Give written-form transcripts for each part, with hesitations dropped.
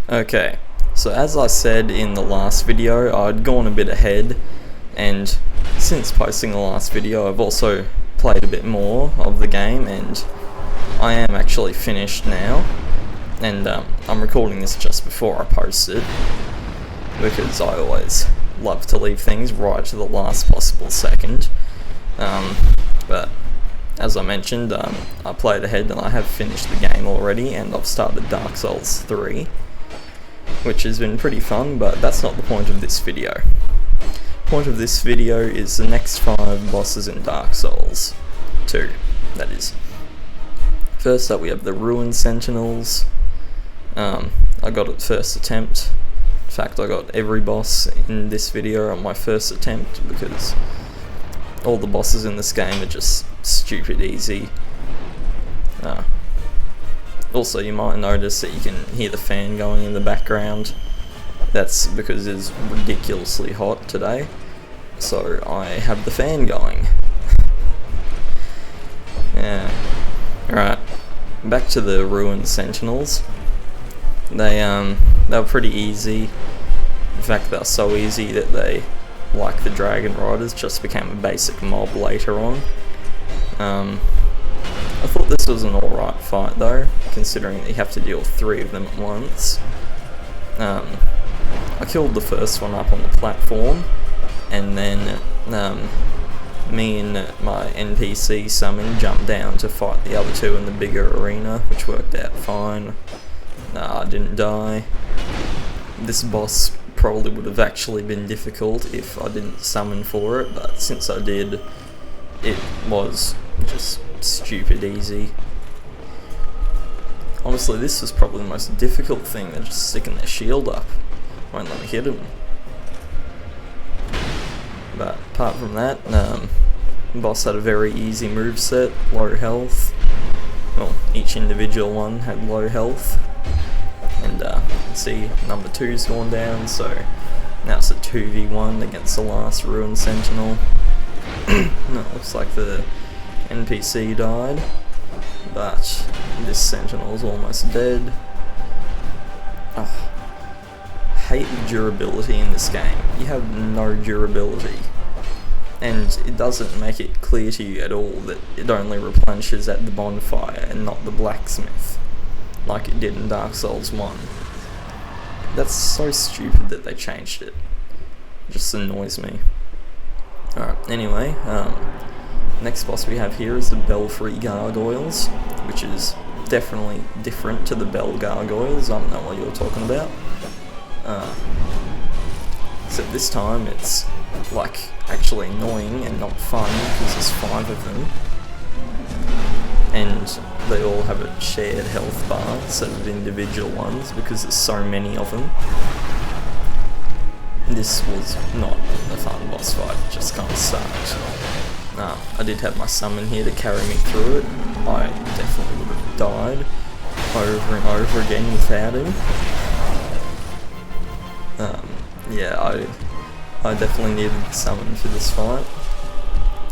Okay, so as I said in the last video, I'd gone a bit ahead, and since posting the last video I've also played a bit more of the game, and I am actually finished now, and I'm recording this just before I post it, because I always love to leave things right to the last possible second, but as I mentioned, I played ahead and I have finished the game already, and I've started Dark Souls 3. Which has been pretty fun, but that's not the point of this video. The point of this video is the next 5 bosses in Dark Souls 2, that is. First up we have the Ruined Sentinels. I got it first attempt. In fact, I got every boss in this video on my first attempt, because all the bosses in this game are just stupid easy. Also, you might notice that you can hear the fan going in the background. That's because it's ridiculously hot today, so I have the fan going. Yeah. Alright, back to the Ruined Sentinels. They were pretty easy. In fact, they were so easy that they, like the Dragon Riders, just became a basic mob later on. I thought this was an alright fight though, considering that you have to deal with 3 of them at once. I killed the first one up on the platform, and then me and my NPC summon jumped down to fight the other 2 in the bigger arena, which worked out fine. I didn't die. This boss probably would have actually been difficult if I didn't summon for it, but since I did, it was just stupid easy. Honestly, this was probably the most difficult thing, than just sticking their shield up. Won't let me hit them. But apart from that, the boss had a very easy moveset, low health. Well, each individual one had low health. And see, number 2's gone down, so now it's a 2v1 against the last Ruined Sentinel. No, it looks like the NPC died, but this Sentinel's almost dead. Oh, hate the durability in this game. You have no durability, and it doesn't make it clear to you at all that it only replenishes at the bonfire and not the blacksmith, like it did in Dark Souls 1. That's so stupid that they changed it. It just annoys me. Alright, anyway, next boss we have here is the Belfry Gargoyles, which is definitely different to the Bell Gargoyles. I don't know what you're talking about. Except this time it's like actually annoying and not fun, because there's 5 of them. And they all have a shared health bar instead of individual ones, because there's so many of them. This was not a fun boss fight, it just kind of sucked. I did have my summon here to carry me through it. I definitely would have died over and over again without him. Yeah, I definitely needed the summon for this fight.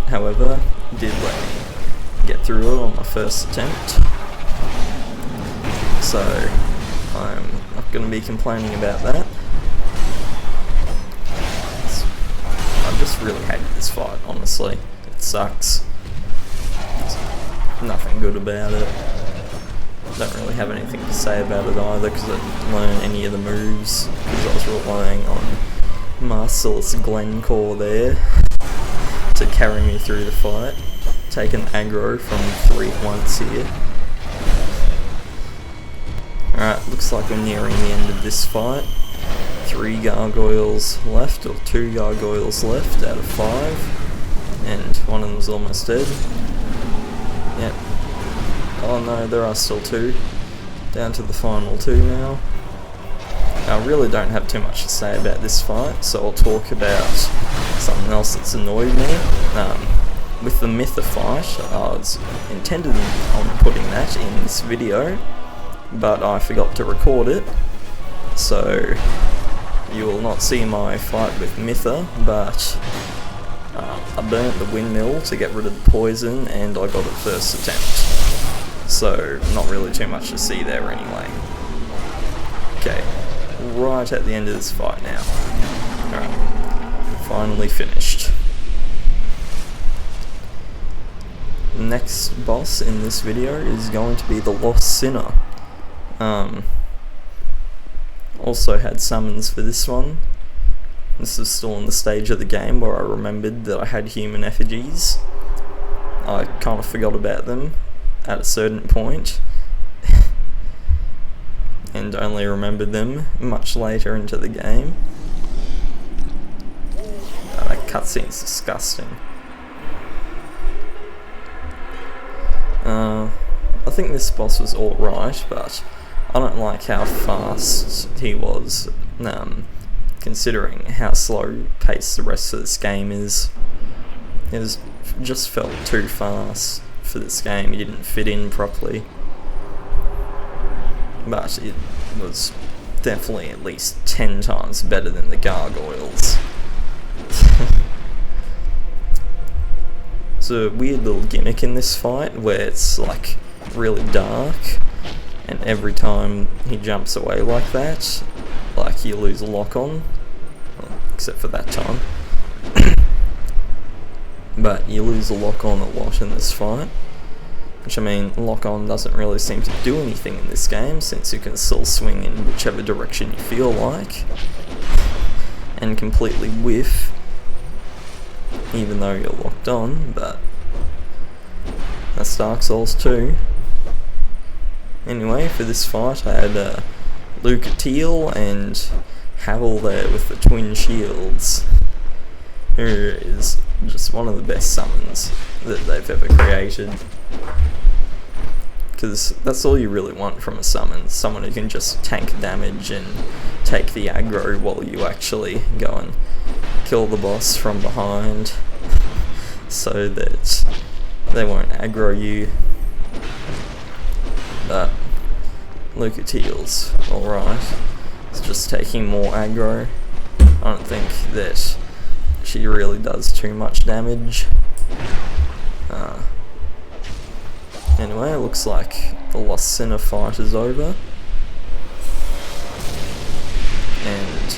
However, it did let me get through it on my first attempt. So, I'm not going to be complaining about that. I just really hated this fight, honestly. It sucks. There's nothing good about it. Don't really have anything to say about it either, because I didn't learn any of the moves, because I was relying on Marcellus Glencore there to carry me through the fight. Taking aggro from 3 at once here. Alright, looks like we're nearing the end of this fight. 3 gargoyles left, or 2 gargoyles left out of 5, and one of them's almost dead. Yep. Oh no, there are still 2. Down to the final 2 now. I really don't have too much to say about this fight, so I'll talk about something else that's annoyed me. With the Mytha fight, I was intended on putting that in this video, but I forgot to record it, so you will not see my fight with Mytha, but I burnt the windmill to get rid of the poison, and I got it first attempt. So, not really too much to see there anyway. Okay, right at the end of this fight now. Alright, finally finished. The next boss in this video is going to be the Lost Sinner. Also had summons for this one. This is still in the stage of the game where I remembered that I had human effigies. I kind of forgot about them at a certain point and only remembered them much later into the game. Oh, that cutscene's disgusting. I think this boss was alright, but I don't like how fast he was, considering how slow paced the rest of this game is. It just felt too fast for this game. He didn't fit in properly. But it was definitely at least 10 times better than the gargoyles. It's a weird little gimmick in this fight where it's like really dark, and every time he jumps away like that, like you lose a lock on, well, except for that time. But you lose a lock on a lot in this fight, which, I mean, lock on doesn't really seem to do anything in this game since you can still swing in whichever direction you feel like and completely whiff even though you're locked on, but that's Dark Souls 2. Anyway, for this fight I had Teal and Havel there with the twin shields, who is just one of the best summons that they've ever created. Because that's all you really want from a summon, someone who can just tank damage and take the aggro while you actually go and kill the boss from behind so that they won't aggro you. But Teal's alright. It's just taking more aggro. I don't think that she really does too much damage. Anyway, it looks like the Lost Sinner fight is over. And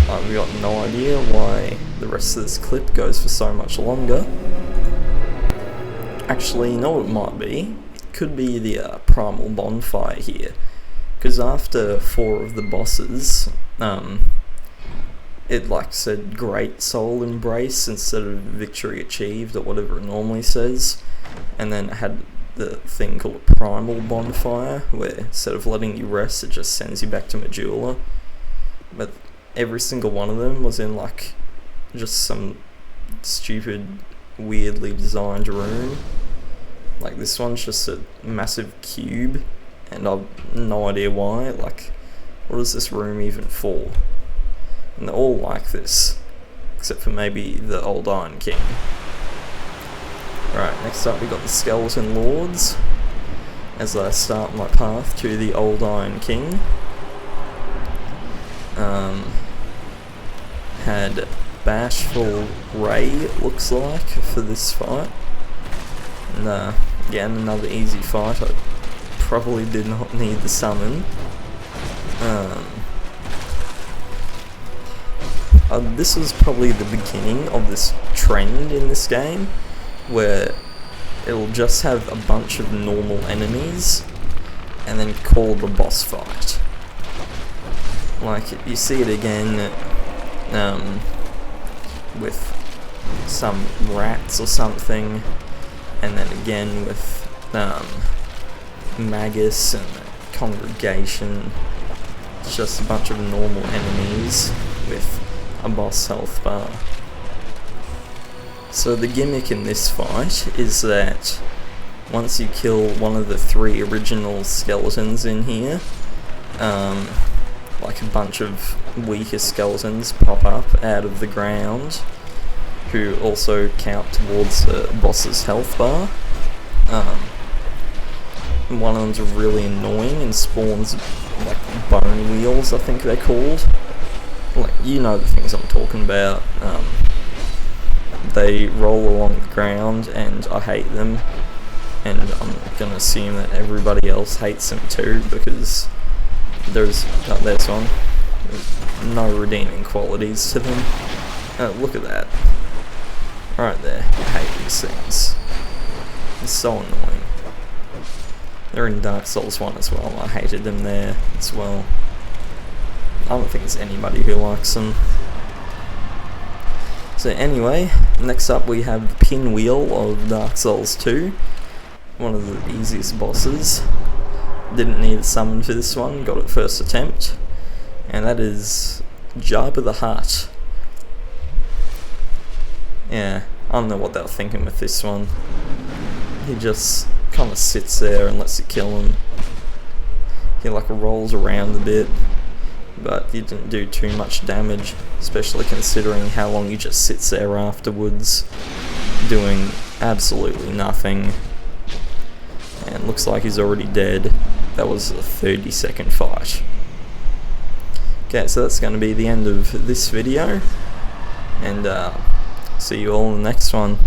I've got no idea why the rest of this clip goes for so much longer. Actually, you know what it might be? It could be the primal bonfire here. Because after 4 of the bosses, it like said Great Soul Embrace instead of Victory Achieved or whatever it normally says. And then it had the thing called a Primal Bonfire, where instead of letting you rest, it just sends you back to Majula. But every single one of them was in like just some stupid, weirdly designed room. Like this one's just a massive cube, and I've no idea why. Like, what is this room even for? And they're all like this, except for maybe the Old Iron King. Alright, next up we got the Skeleton Lords, as I start my path to the Old Iron King. Had Bashful Ray, it looks like, for this fight. And again, another easy fight. I probably did not need the summon. This was probably the beginning of this trend in this game, where it'll just have a bunch of normal enemies and then call the boss fight. Like, you see it again with some rats or something, and then again with Magus and the Congregation. It's just a bunch of normal enemies with a boss health bar. So the gimmick in this fight is that once you kill one of the 3 original skeletons in here, like a bunch of weaker skeletons pop up out of the ground, who also count towards the boss's health bar. One of them's really annoying and spawns like bone wheels, I think they're called. Like, you know the things I'm talking about. They roll along the ground and I hate them, and I'm gonna assume that everybody else hates them too, because there's this one. There's no redeeming qualities to them. Look at that. Right there. I hate these things. It's so annoying. They're in Dark Souls 1 as well. I hated them there as well. I don't think there's anybody who likes them. So anyway, next up we have the Pinwheel of Dark Souls 2. One of the easiest bosses. Didn't need a summon for this one, got it first attempt. And that is Jabba the Hutt. Yeah, I don't know what they were thinking with this one. He just kind of sits there and lets you kill him. He like rolls around a bit, but he didn't do too much damage, especially considering how long he just sits there afterwards, doing absolutely nothing. And looks like he's already dead. That was a 30-second fight. Okay, so that's going to be the end of this video, and see you all in the next one.